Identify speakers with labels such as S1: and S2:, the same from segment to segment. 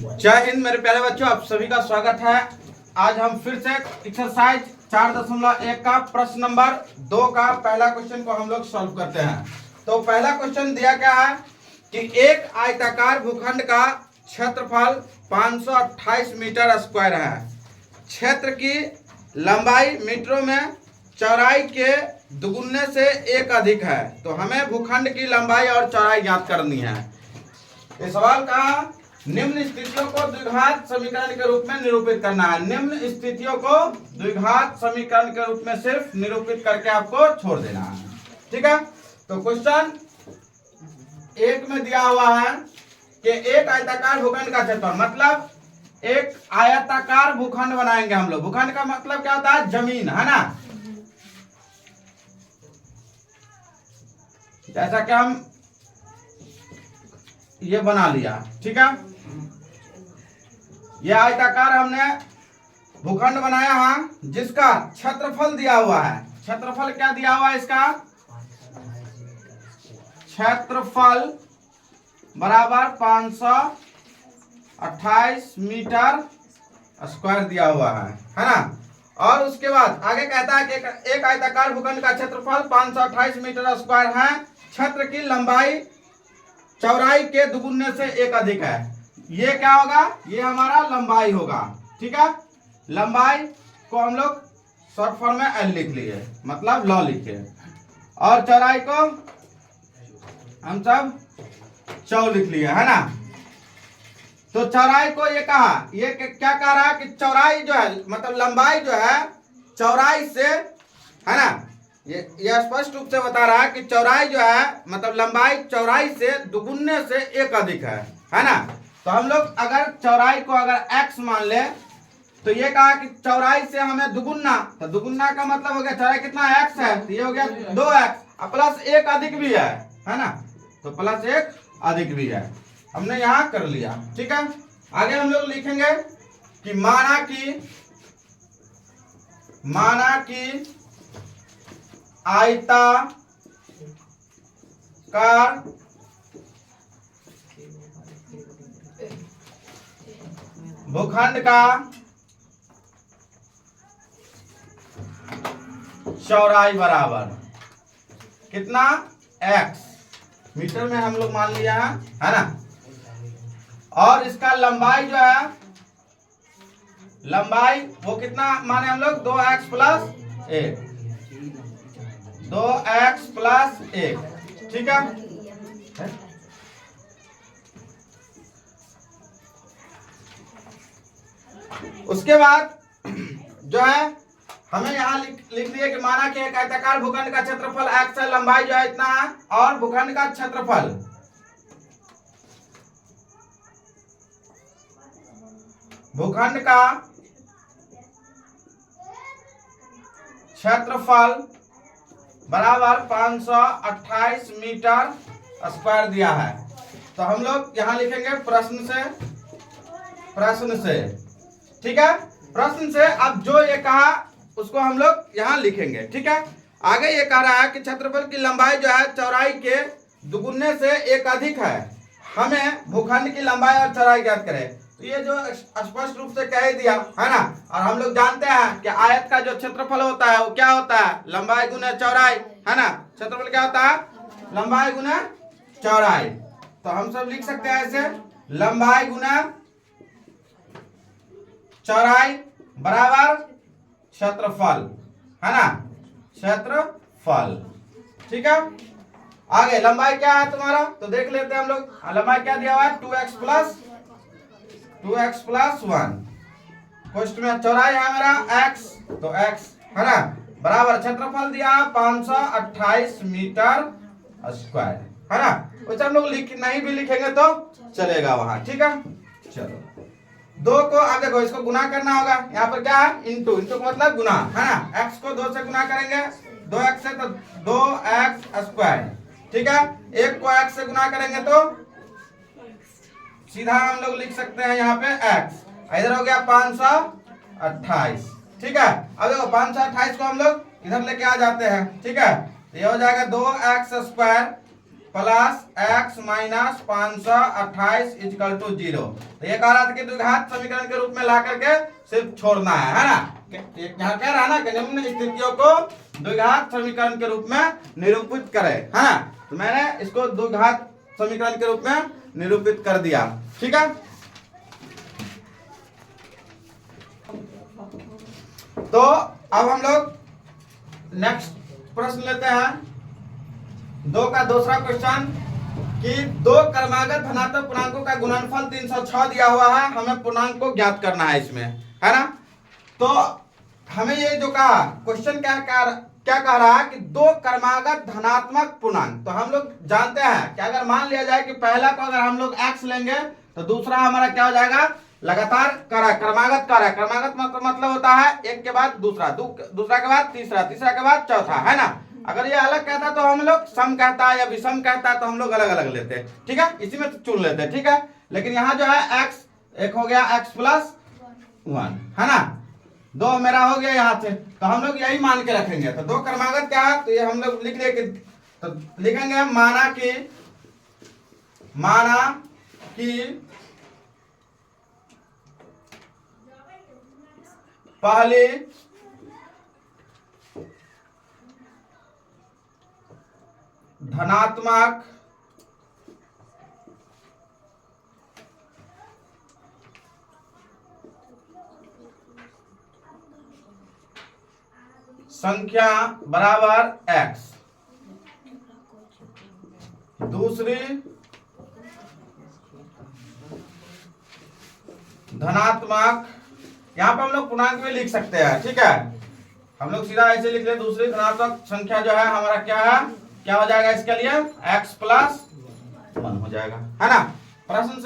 S1: जय हिंद मेरे प्यारे बच्चों, आप सभी का स्वागत है। आज हम फिर से एक्सरसाइज 4.1 का प्रश्न नंबर 2 का पहला क्वेश्चन को हम लोग सॉल्व करते हैं। तो पहला क्वेश्चन दिया क्या है कि एक आयताकार भूखंड का क्षेत्रफल 528 मीटर स्क्वायर है। क्षेत्र की लंबाई मीटरों में चौड़ाई के दुगुने से एक अधिक है। तो हमें भूखंड की लंबाई और चौड़ाई ज्ञात करनी है। इस सवाल का निम्न स्थितियों को द्विघात समीकरण के रूप में निरूपित करना है। निम्न स्थितियों को द्विघात समीकरण के रूप में सिर्फ निरूपित करके आपको छोड़ देना है। ठीक है, तो क्वेश्चन 1 में दिया हुआ है कि एक आयताकार भूखंड का क्षेत्रफल, मतलब एक आयताकार भूखंड बनाएंगे हम लोग। भूखंड का मतलब क्या होता है? जमीन, है ना। जैसा कि हम ये बना लिया, ठीक है। यह आयताकार हमने भूखंड बनाया है जिसका क्षेत्रफल दिया हुआ है। क्षेत्रफल क्या दिया हुआ है? इसका क्षेत्रफल बराबर 528 मीटर स्क्वायर दिया हुआ है ना। और उसके बाद आगे कहता है कि एक आयताकार भूखंड का क्षेत्रफल 528 मीटर स्क्वायर है। क्षेत्र की लंबाई चौड़ाई के दुगुने से एक अधिक है। ये क्या होगा? ये हमारा लंबाई होगा, ठीक है। लंबाई को हम लोग शॉर्ट फॉर्म में एल लिख लिए, मतलब लॉ लिखे, और चौड़ाई को हम सब चौ लिख लिए, है ना। तो चौड़ाई को ये कहा, ये क्या कह रहा है कि चौड़ाई जो है, मतलब लंबाई जो है चौड़ाई से, है ना, ये स्पष्ट रूप से बता रहा है कि चौड़ाई जो है, मतलब लंबाई चौड़ाई से दुगुने से एक अधिक है ना। तो हम लोग अगर चौड़ाई को अगर x मान ले, तो ये कहा कि चौड़ाई से हमें दुगुना, तो दुगुना का मतलब हो गया चौड़ाई कितना x है, तो ये हो गया 2x, प्लस एक अधिक भी है ना। तो प्लस एक अधिक भी है, हमने यहाँ कर लिया, ठीक है। आगे हम लोग लिखेंगे कि माना कि आयताकार भूखंड का चौड़ाई बराबर कितना? x मीटर में हम लोग मान लिया है ना। और इसका लंबाई जो है, लंबाई वो कितना माने हम लोग? 2x प्लस 1, 2x प्लस 1, ठीक है। उसके बाद जो है हमें यहाँ लिख दिया कि माना कि एक आयताकार भूखंड का क्षेत्रफल x है, लंबाई जो है इतना है, और भूखंड का क्षेत्रफल बराबर 528 मीटर स्क्वायर दिया है। तो हम लोग यहाँ लिखेंगे प्रश्न से, ठीक है। प्रश्न से अब जो ये कहा उसको हम लोग यहाँ लिखेंगे, ठीक है। आगे ये कह रहा है कि क्षेत्रफल की लंबाई जो है चौड़ाई के दुगुने से एक अधिक है। हमें भूखंड की लंबाई और चौड़ाई ज्ञात करें। तो ये जो स्पष्ट रूप से कह दिया है ना। और हम लोग जानते हैं कि आयत का जो क्षेत्रफल होता है वो क्या होता है? लंबाई गुना चौड़ाई, है ना। क्षेत्रफल क्या होता है? लंबाई गुना चौड़ाई। तो हम सब लिख सकते हैं ऐसे, लंबाई गुना चौड़ाई बराबर क्षेत्रफल, है ना, क्षेत्रफल, ठीक है। आगे लंबाई क्या है तुम्हारा? तो देख लेते हैं हम लोग। लंबाई क्या दिया हुआ है? 2x plus 1। क्वेश्चन में चौड़ाई है मेरा x, तो x, है ना, बराबर क्षेत्रफल दिया 528 मीटर स्क्वायर, है ना। वैसे हम लोग नहीं भी लिखेंगे तो चलेगा वहां, ठीक है। चलो, 2 को अब देखो, इसको गुना करना होगा। यहाँ पर क्या है? इंटू का मतलब गुना, है ना। x को 2 से गुना करेंगे, 2x से, तो 2x स्क्वायर, ठीक है। 1 को x से गुना करेंगे तो सीधा हम लोग लिख सकते हैं यहाँ पे x, इधर हो गया 528, ठीक है। अब देखो 528 को हम लोग इधर लेके आ जाते हैं, ठीक है। तो ये हो जाएगा 2x square plus x minus 528 equal to 0। तो ये कह रहा था कि द्विघात समीकरण के रूप में ला करके सिर्फ छोड़ना है ना। यहाँ कह रहा है ना कि निम्न स्थितियों को द्विघात समीकरण के रूप में निरूपित करे, है ना। तो मैंने इसको द्विघात समीकरण के रूप में निरूपित कर दिया, ठीक है। तो अब हम लोग नेक्स्ट प्रश्न लेते हैं, 2 का दूसरा क्वेश्चन कि 2 क्रमागत धनात्मक पूर्णांकों का गुणनफल 306 दिया हुआ है, हमें पूर्णांक को ज्ञात करना है इसमें, है ना। तो हमें ये जो कहा क्वेश्चन क्या कह रहा है कि 2 क्रमागत धनात्मक पूर्णांक। तो हम लोग जानते हैं कि अगर मान लिया जाए कि पहला को अगर हम लोग x लेंगे तो दूसरा हमारा क्या हो जाएगा, लगातार क्रमागत कारक। क्रमागत मतलब होता है एक के बाद दूसरा, दूसरा के बाद तीसरा, तीसरा के बाद चौथा, है ना। अगर ये अलग कहता तो हम लोग सम कहता है या विषम कहता है तो हम लोग अलग अलग लेते हैं, ठीक है, इसी में चुन लेते हैं, ठीक है। लेकिन यहाँ जो है x एक हो गया x प्लस 1, है ना, 2 मेरा हो गया यहाँ से, तो हम लोग यही मान के रखेंगे। तो 2 क्रमागत क्या है, तो ये हम लोग लिख लिए, तो लिखेंगे माना कि पहली धनात्मक संख्या बराबर x, दूसरी धनात्मक, यहाँ पे हम लोग पूर्णांक में लिख सकते हैं, ठीक है, हम लोग सीधा ऐसे लिख ले, दूसरी धनात्मक संख्या जो है हमारा क्या है, क्या हो जाएगा इसके लिए x प्लस 1 हो जाएगा, है ना। प्रश्न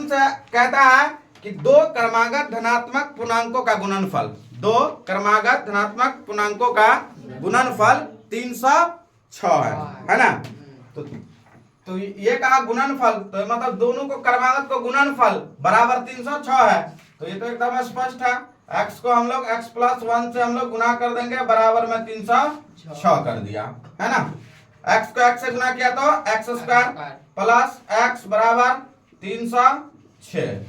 S1: से कहता है कि 2 क्रमागत धनात्मक पूर्णांकों का गुणनफल, 2 क्रमागत धनात्मक पूर्णांकों का गुणनफल 306 है ना। तो ये कहा गुणनफल, तो मतलब दोनों को क्रमागत को गुणनफल बराबर 306 है, तो ये तो एकदम स्पष्ट है। x को हम लोग x प्लस 1 से हम लोग गुना कर देंगे, बराबर में 306 कर दिया, है ना। x को x से गुना किया तो x स्क्वायर प्लस x बराबर 306,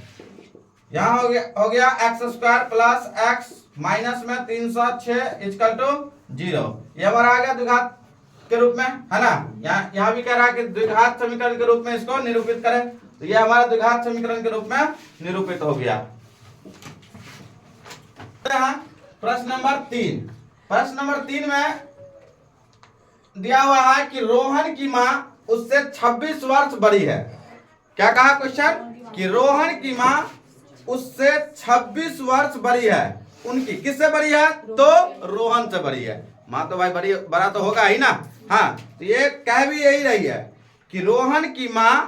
S1: यहाँ हो गया x square plus x minus में 306 इक्वल टू 0। ये हमारा आ गया द्विघात के रूप में, है ना। यहाँ भी कह रहा है कि द्विघात समीकरण के रूप में इसको निरूपित करें, तो ये हमारा द्विघात समीकरण के रूप में निरूपित हो गया। प्रश्न नंबर 3 में दिया हुआ है कि रोहन की मां उससे 26 वर्ष बड़ी है। क्या कहा क्वेश्चन, कि रोहन की मां उससे 26 वर्ष बड़ी है, उनकी किससे बड़ी है, तो रोहन से बड़ी है। मां तो भाई बड़ा तो होगा ही ना, हाँ। तो ये कह भी यही रही है कि रोहन की मां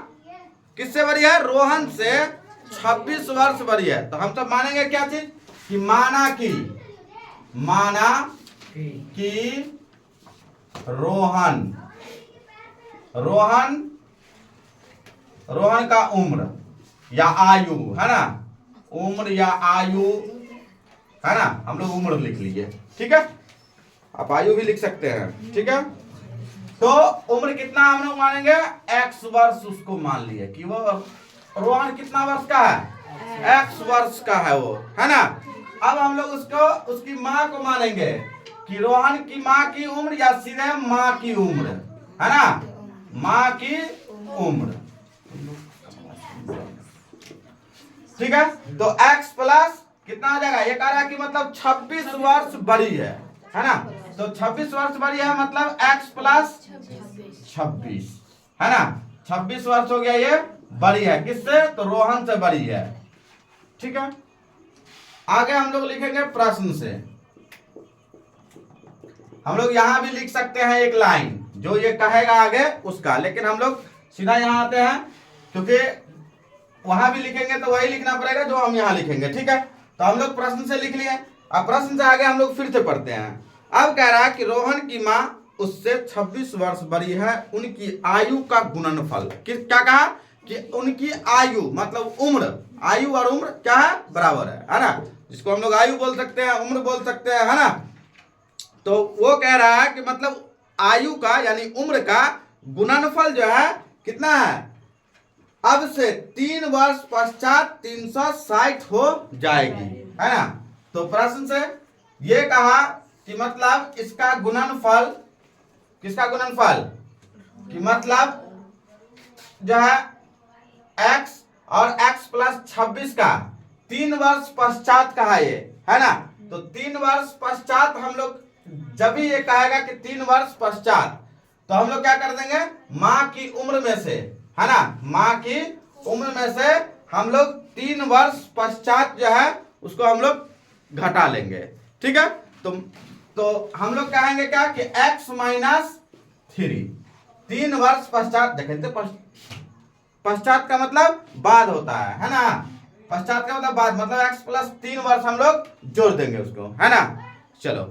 S1: किससे बड़ी है, रोहन से 26 वर्ष बड़ी है। तो हम सब मानेंगे क्या चीज, कि माना कि रोहन का उम्र या आयु, है ना, उम्र या आयु, है ना, हम लोग उम्र लिख लीजिए, ठीक है, आप आयु भी लिख सकते हैं, ठीक है। तो उम्र कितना हम लोग मानेंगे, x वर्ष उसको मान लिए कि वो रोहन कितना वर्ष का है, x वर्ष का है वो, है ना। अब हम लोग उसकी माँ को मानेंगे कि रोहन की माँ की उम्र या सीधे माँ की उम्र, है ना, माँ की उम्र, ठीक है। तो x प्लस कितना आ जाएगा, ये कह रहा है कि मतलब 26 वर्ष बड़ी है ना। तो 26 वर्ष बड़ी है मतलब x प्लस 26, है ना, 26 वर्ष हो गया, ये बड़ी है किससे, तो रोहन से बड़ी है, ठीक है। आगे हम लोग लिखेंगे प्रश्न से, हम लोग यहां भी लिख सकते हैं एक लाइन जो ये कहेगा आगे उसका, लेकिन हम लोग सीधा यहां आते हैं क्योंकि वहां भी लिखेंगे तो वही लिखना पड़ेगा जो हम यहां लिखेंगे, ठीक है। तो हम लोग प्रश्न से लिख लिए, अब प्रश्न से आगे हम लोग फिर से पढ़ते हैं। अब कह रहा है कि रोहन की मां उससे 26 वर्ष बड़ी है, उनकी आयु का गुणनफल, क्या कहा कि उनकी आयु मतलब उम्र, आयु और उम्र क्या है, बराबर है ना, जिसको हम लोग आयु बोल सकते हैं, उम्र बोल सकते हैं, है ना। तो वो कह रहा है कि मतलब आयु का यानी उम्र का गुणनफल जो है कितना है, अब से 3 वर्ष पश्चात 360 हो जाएगी, है ना। तो प्रश्न से ये कहा कि मतलब इसका गुणनफल, किसका गुणनफल, कि मतलब जो है x और x प्लस 26 का 3 वर्ष पश्चात का है ना। तो 3 वर्ष पश्चात हम लोग जब भी ये कहेगा कि 3 वर्ष पश्चात, तो हम लोग क्या कर देंगे, माँ की उम्र में से, है ना, माँ की उम्र में से हम लोग 3 वर्ष पश्चात जो है उसको हम लोग घटा लेंगे, ठीक है। तो हम लोग कहेंगे क्या कि x माइनस 3 वर्ष पश्चात, देखें तो पश्चात का मतलब बाद होता है ना, पश्चात का मतलब बाद, मतलब x प्लस 3 वर्ष हम लोग जोड़ देंगे उसको, है ना। चलो,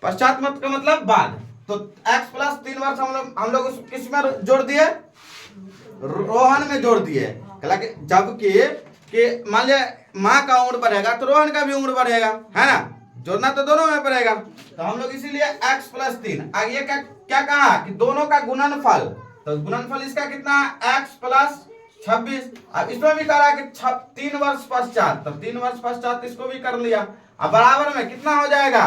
S1: पश्चात मत का मतलब बाद, तो x प्लस 3 वर्ष हम लोग किस में जोड़ दिए, रोहन में जोड़ दिए। जबकि कि मान लिया माँ का उम्र बढ़ेगा तो रोहन का भी उम्र बढ़ेगा, है ना, जोड़ना तो दोनों में पड़ेगा। तो हम लोग इसीलिए x प्लस 3, आगे क्या कहा कि दोनों का गुणनफल, तो गुणनफल इसका कितना है, x प्लस 26। अब इसमें भी कह रहा है कि 3 वर्ष पश्चात, तो 3 वर्ष पश्चात इसको भी कर लिया। अब बराबर में कितना हो जाएगा,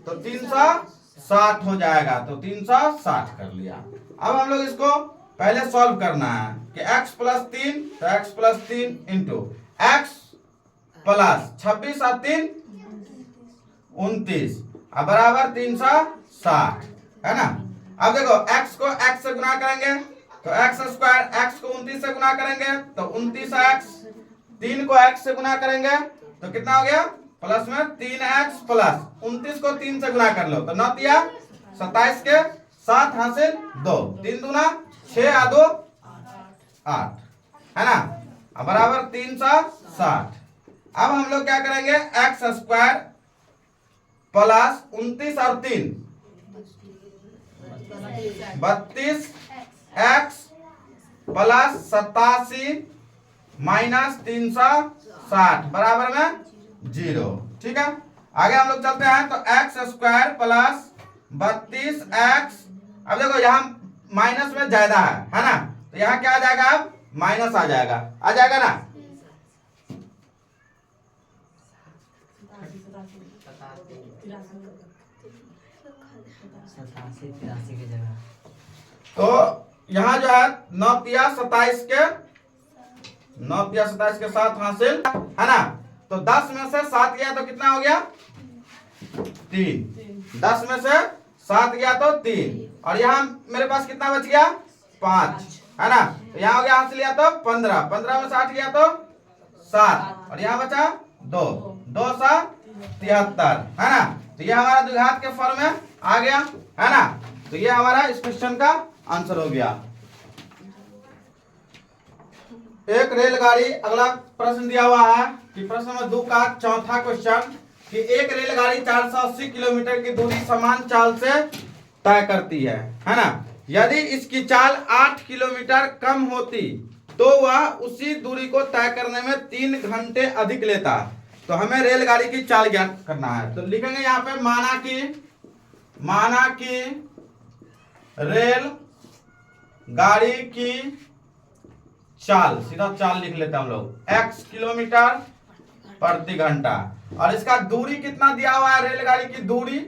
S1: तो 360 हो जाएगा, तो 360 कर लिया। अब हम लोग इसको पहले सॉल्व करना है कि x प्लस 3, तो x plus 3 into x plus 26 और 3 29, अब बराबर 360, है ना। अब देखो x को x से गुना करेंगे तो x स्क्वायर, x को 29 से गुना करेंगे तो 29x, 3 को x से गुना करेंगे तो कितना हो गया, प्लस में 3x प्लस 29 को 3 से गुना कर लो तो 9 तिया 27 के 7 हासिल 2, 3 दूना 6 आ 2 8, है ना, अब बराबर 360। अब हम लोग क्या करेंगे, एक्स स्क्वायर प्लस 29 और 3 32 एक्स प्लस 87 माइनस 360 बराबर में 0, ठीक है। आगे हम लोग चलते हैं तो एक्स स्क्वायर प्लस 32 एक्स, अब देखो यहाँ माइनस में ज्यादा है ना, तो यहाँ क्या आ जाएगा, अब माइनस आ जाएगा ना। तो यहाँ जो है 9 तिया 27 के 7 हासिल, है ना। तो 10 में से 7 गया तो कितना हो गया, 3, 10 में से 7 गया तो 3, और यहाँ मेरे पास कितना बच गया, 5, है ना। तो यहाँ हो गया हासिल लिया तो 15, 15 में 60 गया तो 7, और यहाँ बचा 2, 2 सा 73, है ना। तो ये हमारा द्विघात के फॉर्म में आ गया, है ना। तो ये हमारा इस क्वेश्चन का आंसर हो गया। एक रेलगाड़ी, अगला प्रश्न दिया हुआ है कि प्रश्न नंबर 2 का चौथा क्वेश्चन कि एक रेलगाड़ी 480 किलोमीटर की दूरी समान चाल से तय करती है ना। यदि इसकी चाल 8 किलोमीटर कम होती तो वह उसी दूरी को तय करने में 3 घंटे अधिक लेता। तो हमें रेलगाड़ी की चाल ज्ञात करना है, तो लिखेंगे यहाँ पे माना कि रेल गाड़ी की चाल, सीधा चाल लिख लेते हैं हम लोग, x किलोमीटर प्रति घंटा, और इसका दूरी कितना दिया हुआ है, रेलगाड़ी की दूरी,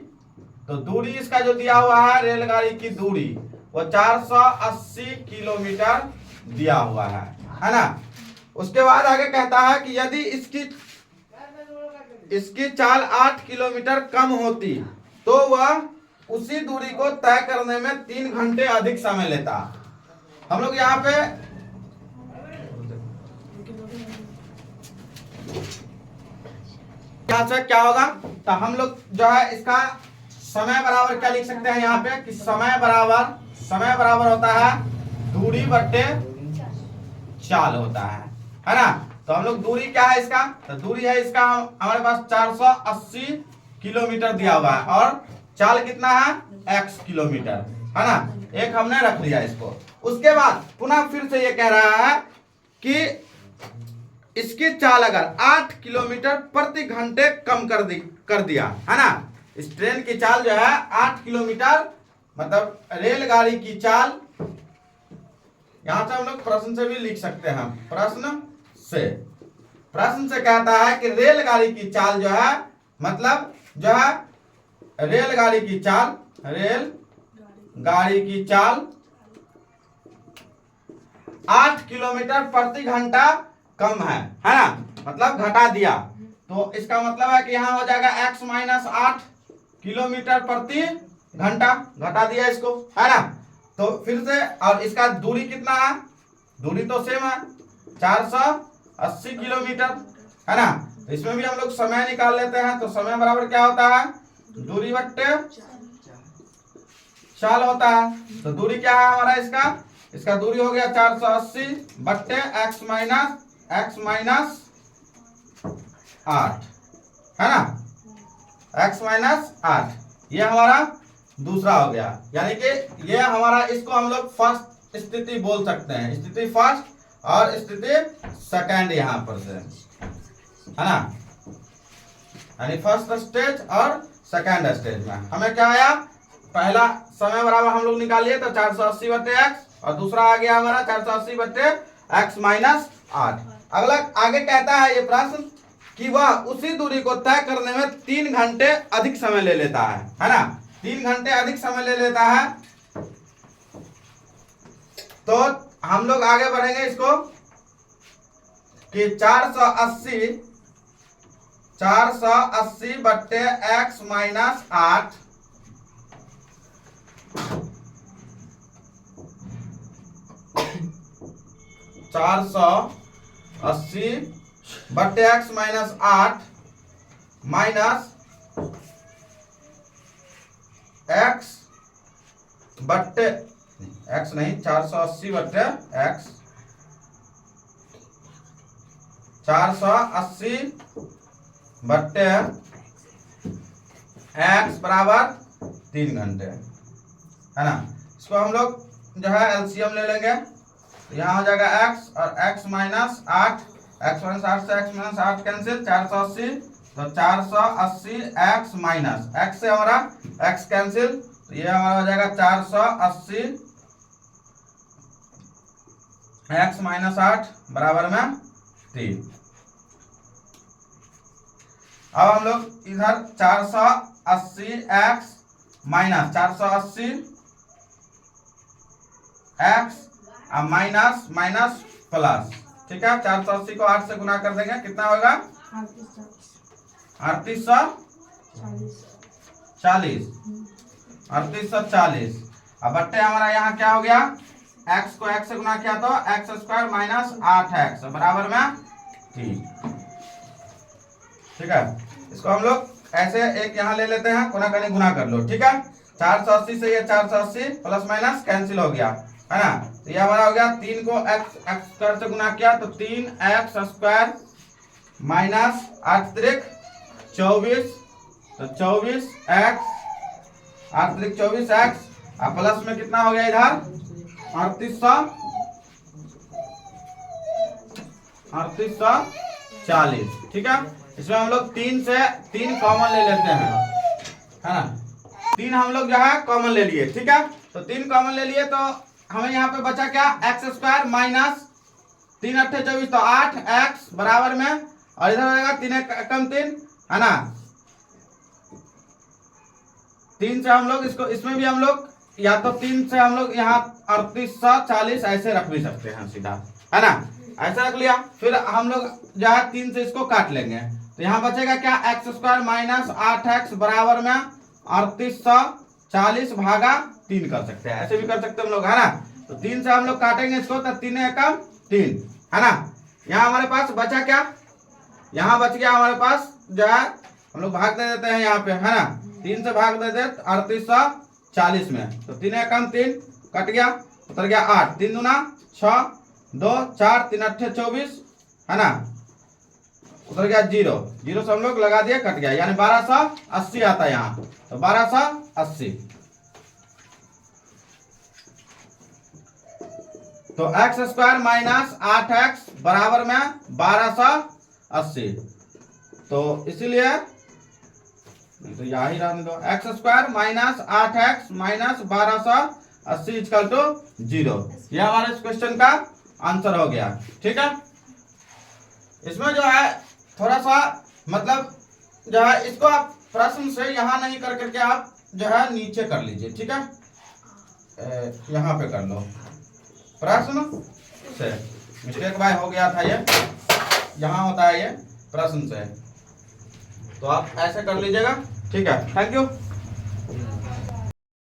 S1: तो दूरी इसका जो दिया हुआ है रेलगाड़ी की दूरी वो 480 किलोमीटर दिया हुआ है ना। उसके बाद आगे कहता है कि यदि इसकी चाल 8 किलोमीटर कम होती तो वह उसी दूरी को तय करने में 3 घंटे अधिक समय लेता। हम लोग यहाँ पे यहाँ से क्या होगा, तो हम लोग जो है इसका समय बराबर क्या लिख सकते हैं यहाँ पे कि समय बराबर होता है दूरी बट्टे चाल होता है ना। तो हम लोग दूरी क्या है इसका, तो दूरी है इसका हमारे पास 480 किलोमीटर दिया हुआ है, और चाल कितना है, x किलोमीटर, है ना। एक हमने रख लिया इसको। उसके बाद पुनः फिर से ये कह रहा है कि इसकी चाल अगर 8 किलोमीटर प्रति घंटे कम कर दिया, है ना, इस ट्रेन की चाल जो है 8 किलोमीटर, मतलब रेलगाड़ी की चाल। यहां से हम लोग प्रश्न से भी लिख सकते हैं। प्रश्न से कहता है कि रेलगाड़ी की चाल जो है, मतलब जो है रेलगाड़ी की चाल, रेलगाड़ी की चाल 8 किलोमीटर प्रति घंटा कम है ना, मतलब घटा दिया। तो इसका मतलब है कि यहाँ हो जाएगा x माइनस 8 किलोमीटर प्रति घंटा, घटा दिया इसको, है ना। तो फिर से, और इसका दूरी कितना है, दूरी तो सेम है 480 किलोमीटर, है ना। तो इसमें भी हम लोग समय निकाल लेते हैं। तो समय बराबर क्या होता है, दूरी बट्टे चाल होता है। तो दूरी क्या है हमारा, इसका दूरी हो गया 480 बट्टे x माइनस 8, है ना, x माइनस 8। ये हमारा दूसरा हो गया, यानी कि ये हमारा, इसको हम लोग फर्स्ट स्थिति बोल सकते हैं, स्थिति फर्स्ट और स्थिति सेकंड यहाँ पर से, है ना, यानी फर्स्ट स्टेज और सेकंड स्टेज में हमें क्या आया, पहला समय बराबर हम लोग निकालिए तो 480 बट्टे x, और दूसरा आ गया हमारा 480 बट्टे x माइनस 8। अगला आगे कहता है ये प्रश्न कि वह उसी दूरी को तय करने में 3 घंटे अधिक समय ले लेता है ना, 3 घंटे अधिक समय ले लेता है। तो हम लोग आगे बढ़ेंगे इसको कि 480 बट्टे x माइनस 8 480 बट्टे x माइनस 8 माइनस x बट्टे x नहीं, 480 बट्टे x, 480 बट्टे x बराबर 3 घंटे, है ना। इसको हम लोग जो है एलसीएम ले लेंगे। तो यहाँ हो जाएगा x और x माइनस 8, x माइनस 8 से x माइनस 8 कैंसिल, 480, तो 480 x माइनस x से हमारा x कैंसिल, तो ये हमारा हो जाएगा 480 x माइनस 8 बराबर में 3। अब हम लोग इधर 480 x minus 480 x minus minus plus, ठीक है, 480 को 8 से गुना कर देंगे, कितना होगा 3840। अब बट्टे हमारा यहाँ क्या हो गया, x को x से गुना किया तो x स्क्वायर माइनस 8x बराबर में 3, ठीक है। इसको हम लोग ऐसे एक यहाँ ले लेते हैं, कोना कनी गुना कर लो, ठीक है। 480 से ये 480 प्लस माइनस कैंसिल हो गया, है ना। तो ये हमारा हो गया 3 को x स्क्वायर से गुना किया तो 3x स्क्वायर माइनस 8 त्रिक 24, तो 24x 8 त्रिक 24x, और प्लस में कितना हो गया इधर 3840, ठीक है। इसमें हम लोग 3 से 3 कॉमन ले लेते हैं, है ना, 3 हम लोग जो है कॉमन ले लिए, ठीक है। तो 3 कॉमन ले लिए तो हमें यहाँ पे बचा क्या, x स्क्वायर माइनस 3 8 24, तो 8x बराबर में, और इधर हो जाएगा 3 कम 3, है ना। 3 से हम लोग इसको, इसमें भी हम लोग या तो 3 से हम लोग यहाँ 3840 ऐसे रख भी सकते हैं सीधा, है ना, ऐसा रख लिया। फिर हम लोग जो है 3 से इसको काट लेंगे, तो यहाँ बचेगा क्या, x स्क्वायर माइनस 8x बराबर में 3840 भागा 3 कर सकते हैं, ऐसे भी कर सकते हैं हम लोग, है ना। तो 3 से हम लोग काटेंगे इसको तो 3 एकम 3, है ना। यहाँ हमारे पास बचा क्या, यहाँ बच गया हमारे पास जो है, हम लोग भाग दे देते हैं यहाँ पे, है ना, 3 से भाग दे देते 3840 में, तो 3 एकम 3 कट गया, उतर गया 8, 3 दूना 6, 2 4 3 8 24, है ना, उतर गया 0 0 से हम लोग लगा दिया, कट गया, यानी 1280 आता है यहाँ, तो 1280। तो x स्क्वायर माइनस 8x बराबर में 1280, तो इसीलिए तो यहाँ ही रहने दो। X square minus 8x minus 1280 equal to 0। यह हमारे इस क्वेश्चन का आंसर हो गया। ठीक है, इसमें जो है थोड़ा सा मतलब जो है इसको आप प्रश्न से यहाँ नहीं कर करके आप जो है नीचे कर लीजिए। ठीक है, यहाँ पे कर लो प्रश्न से। मिस्टेक भाई हो गया था, ये यहाँ होता है ये प्रश्न से, तो आप ऐसे कर लीजिएगा। ठीक है, थैंक यू।